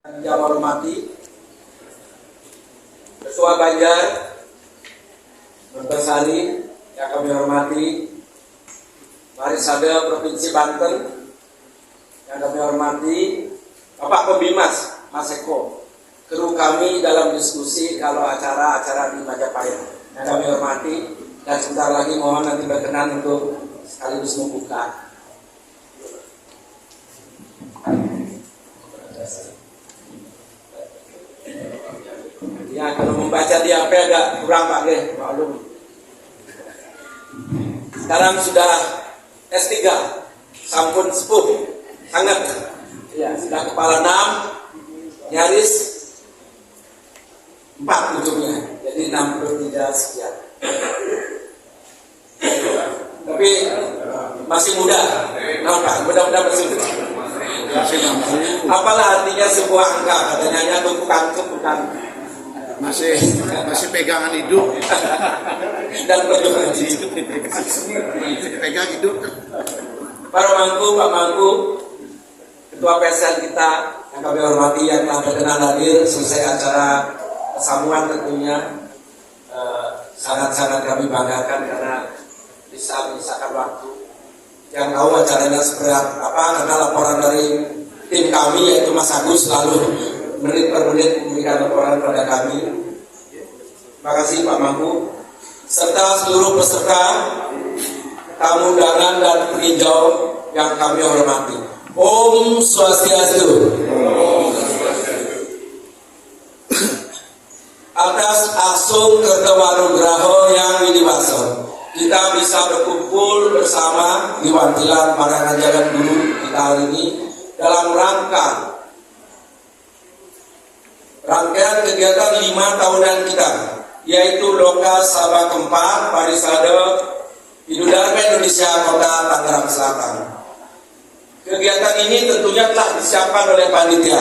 Yang hormati Ketua Banjar Bertasari, yang kami hormati Marisade Provinsi Banten, yang kami hormati Bapak Pembimas Mas Eko, kru kami dalam diskusi kalau acara-acara di Majapahit, yang kami hormati, dan sebentar lagi mohon nanti berkenan untuk sekaligus membuka. Ya, kalau membaca di HP agak kurang Pak Ge, maklum. Sekarang sudah S3, sampun sepuh, sangat. Ya, sudah kepala 6, nyaris 4 ujungnya, jadi 63 sekian. Tapi masih muda, Pak, mudah-mudahan masih muda. Apalah artinya sebuah angka, katanya bukan. Masih pegangan hidup dan perjuangan hidup pegang hidup. Para Mangku, Pak Mangku, Ketua PSN kita yang kami hormati, yang telah berkenan hadir selesai acara sambungan, tentunya sangat-sangat kami banggakan karena bisa menyisakan waktu. Yang tahu acaranya seperti apa, karena laporan dari tim kami yaitu Mas Agus selalu menit per menit memberikan laporan pada kami. Terima kasih Pak Mangku, serta seluruh peserta, tamu undangan dan peninjau yang kami hormati. Om Swastiastu. Atas asung kertawanugraho yang widiwaso, kita bisa berkumpul bersama di Wantilan Parangan Jalan Guru kita hari ini dalam rangkaian kegiatan 5 tahunan kita, yaitu Loka Sabah keempat Parisade Hidudharma Indonesia Kota Tangerang Selatan. Kegiatan ini tentunya telah disiapkan oleh panitia.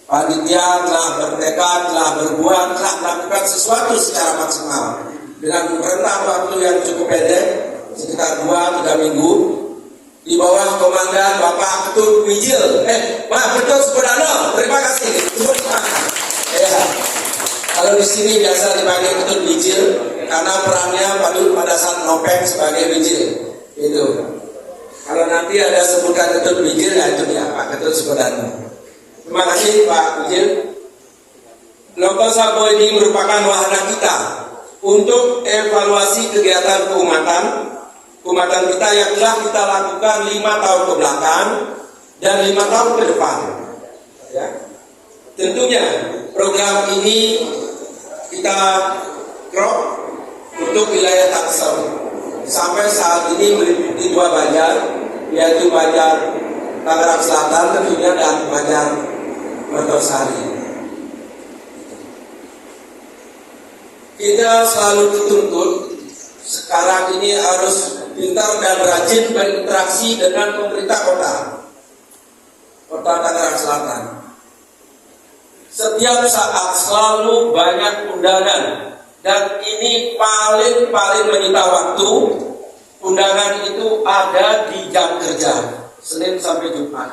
Panitia telah bertekad, telah berbuat, telah melakukan sesuatu secara maksimal dengan rentang waktu yang cukup pendek, sekitar 2-3 minggu, di bawah komandan Bapak Ketut Wijil. Pak Ketut Sukudano, terima kasih. Ya, kalau di sini biasa dipanggil Ketut Wijil karena perannya pada saat nopeng sebagai Wijil. Itu. Kalau nanti ada sebutkan Ketut Wijil, ya itu dia Pak Ketut Sukudano. Terima kasih Pak Wijil. Loka Sabo ini merupakan wahana kita untuk evaluasi kegiatan keumatan kita yang telah kita lakukan 5 tahun ke belakang dan 5 tahun ke depan. Ya. Tentunya program ini kita crop untuk wilayah Tangsel. Sampai saat ini meliputi 2 Banjar, yaitu Banjar Tangerang Selatan tentunya dan Banjar Mertosari. Kita selalu dituntut sekarang ini harus pintar dan rajin berinteraksi dengan pemerintah kota Tangerang Selatan. Setiap saat selalu banyak undangan, dan ini paling menyita waktu. Undangan itu ada di jam kerja Senin sampai Jumat.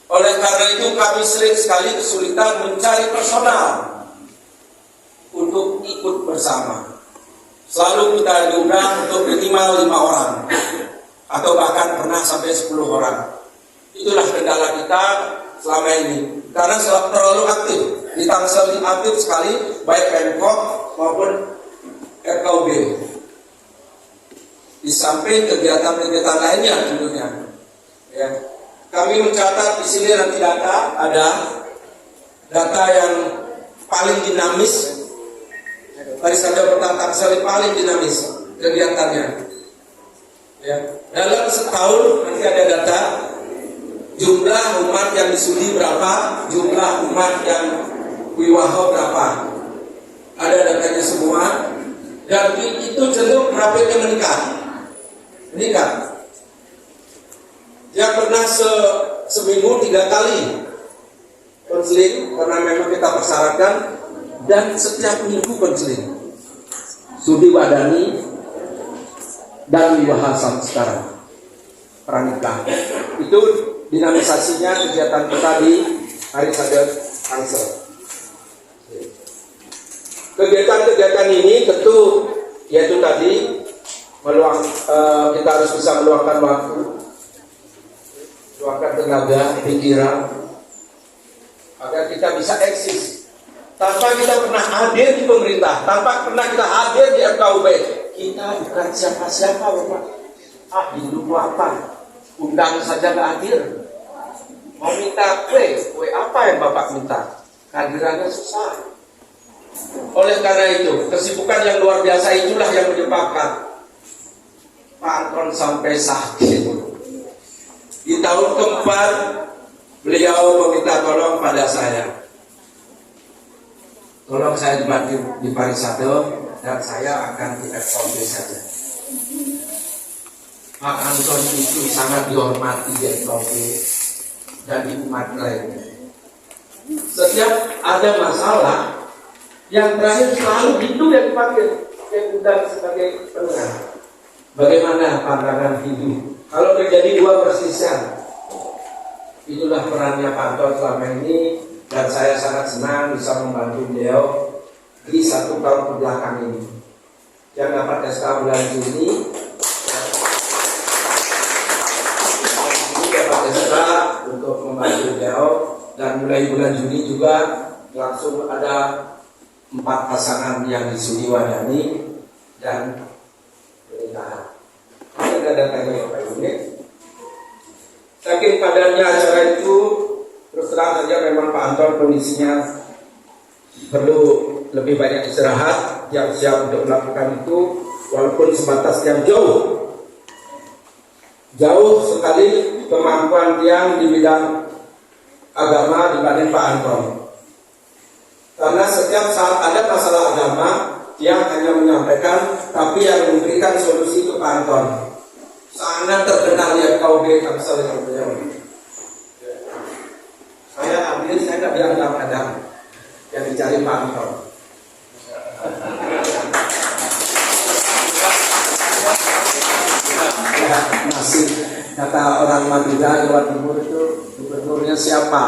Oleh karena itu kami sering sekali kesulitan mencari personal untuk ikut bersama. Selalu kita diundang untuk minimal 5 orang, atau bahkan pernah sampai 10 orang. Itulah kendala kita selama ini, karena terlalu aktif. Di Tangsel ini aktif sekali, baik Pemkot maupun RKUB. Di samping kegiatan-kegiatan lainnya tentunya. Ya. Kami mencatat di sini nanti ada data yang paling dinamis. Parisade Kota Tangsel paling dinamis kegiatannya. Ya. Dalam setahun nanti ada data jumlah umat yang disudi berapa, jumlah umat yang wiwaho berapa. Ada datanya semua, dan itu cenderung grafiknya meningkat. Yang pernah seminggu 3 kali konseling karena memang kita persyaratkan, dan setiap minggu konseling studi wadani dan wiwaha sekarang pranikah. Itu dinamisasinya kegiatan kita di Parisade Tangsel. Kegiatan-kegiatan ini tentu yaitu tadi kita harus bisa meluangkan waktu, meluangkan tenaga, pikiran agar kita bisa eksis. Tanpa kita pernah hadir di pemerintah, tanpa pernah kita hadir di FKUB, kita bukan siapa-siapa, Bapak. Hidup apa? Undang saja nggak hadir. Mau minta kue apa yang Bapak minta? Kehadirannya susah. Oleh karena itu, kesibukan yang luar biasa itulah yang menyebabkan Pak Anton sampai sakit. Di tahun keempat, beliau meminta tolong pada saya. Tolong saya dibantu di Parisade dan saya akan di FKUB saja. Pak Anton itu sangat dihormati di FKUB dan di umat lainnya. Setiap ada masalah, yang terakhir selalu itu yang dipanggil, yang undang sebagai penengah. Bagaimana pandangan hidup? Kalau terjadi dua perselisihan, itulah perannya Pak Anton selama ini, dan saya sangat senang bisa membantu beliau di 1 tahun kebelakang ini. Yang dapat SK bulan Juni, dapat SK untuk membantu beliau, dan mulai bulan Juni juga langsung ada 4 pasangan yang disudiwadani dan pernikahan. Ini ada datanya Pak Unit. Saking padatnya acara itu, terus terang saja memang Pak Anton kondisinya perlu lebih banyak istirahat. Yang siap untuk melakukan itu, walaupun sebatas yang jauh sekali kemampuan yang di bidang agama dibanding Pak Anton. Karena setiap saat ada masalah agama, dia hanya menyampaikan, tapi yang memberikan solusi itu Pak Anton. Sangat terkenal di FKUB Tangsel yang beliau. Saya ambil, saya nggak bilang kadang yang dicari Pak Anton. Ya, masih kata orang Madura Jawa Timur itu gubernurnya siapa?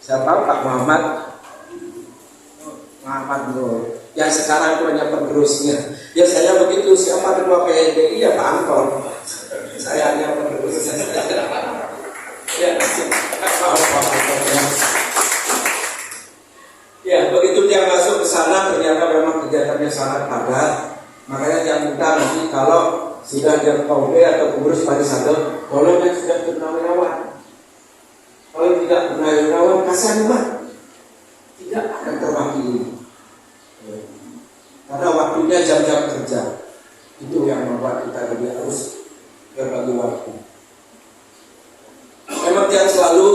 Siapa? Pak Muhammad Nur. Yang sekarang itu hanya penerusnya. Ya saya begitu, siapa ketua PNDI ya Pak Anton. Saya hanya penerusnya. Ya, begitu dia masuk ke sana ternyata memang kegiatannya sangat padat. Makanya dia minta nanti kalau sudah dia KUB atau pengurus Parisade, tolong yang sudah purnawirawan. Kalau tidak purnawirawan, kasihan Pak, tidak akan terwakili. Karena waktunya jam-jam kerja, itu yang membuat kita lebih harus berbagi waktu. Memang dia selalu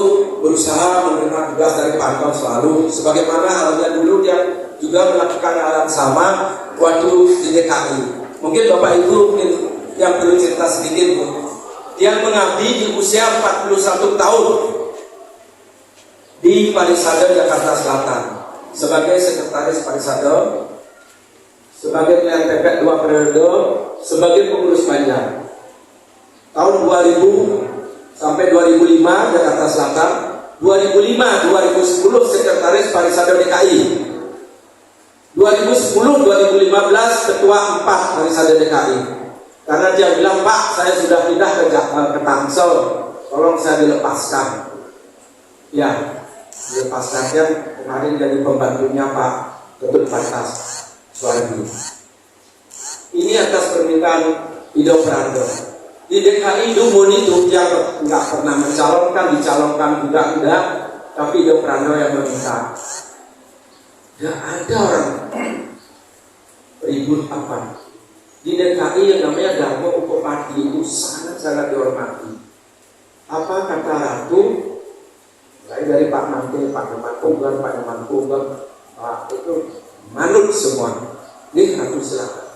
berusaha menerima tugas dari Pak Anton selalu, sebagaimana halnya dulu dia juga melakukan hal yang sama waktu di DKI. Mungkin Bapak Ibu yang perlu cerita sedikit, Bu. Dia mengabdi di usia 41 tahun di Parisade Jakarta Selatan sebagai sekretaris Parisade, sebagai pelayan TPK 2 periode, sebagai pengurus Banjar. Tahun 2000 sampai 2005 Jakarta Selatan, 2005-2010 sekretaris Parisade DKI, 2010-2015 ketua 4 Parisade DKI. Karena dia bilang, Pak, saya sudah pindah ke Tangsel, tolong saya dilepaskan. Ya, dilepaskannya kemarin jadi pembantunya Pak Ketut Pantas Suwardi. Ini atas permintaan Ido Prando. Di DKI Dumon itu dia nggak pernah mencalonkan, dicalonkan juga enggak, tapi Ido Prando yang meminta. Gak ada orang ribut apa. Di DKI yang namanya Darmo Upopati itu sangat-sangat dihormati. Apa kata Ratu? Dari Pak Mantil, Pak Nyaman Pak Nyaman itu manut semua. Ini Ratu silakan.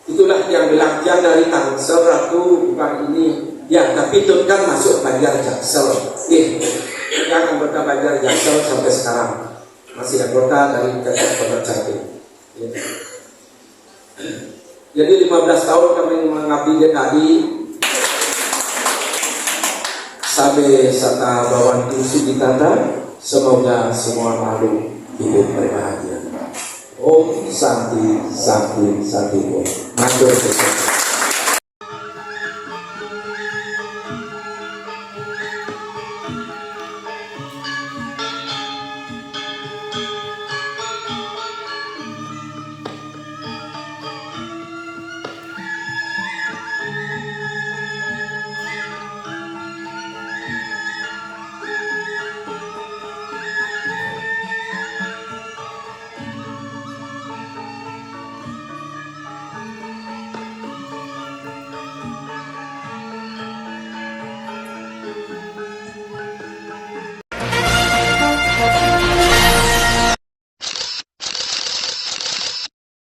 Itulah yang bilang yang dari Tangsel Ratu bukan ini. Ya, tapi itu kan masuk Banjar Jaksel. Yang anggota Banjar Jaksel sampai sekarang masih anggota dari Pondok Jati. Jadi 15 tahun kami mengabdi DKI. Sabe serta bawang suci tata, semoga semua makhluk hidup berbahagia. Om Santi Santi Santi Om. Matur.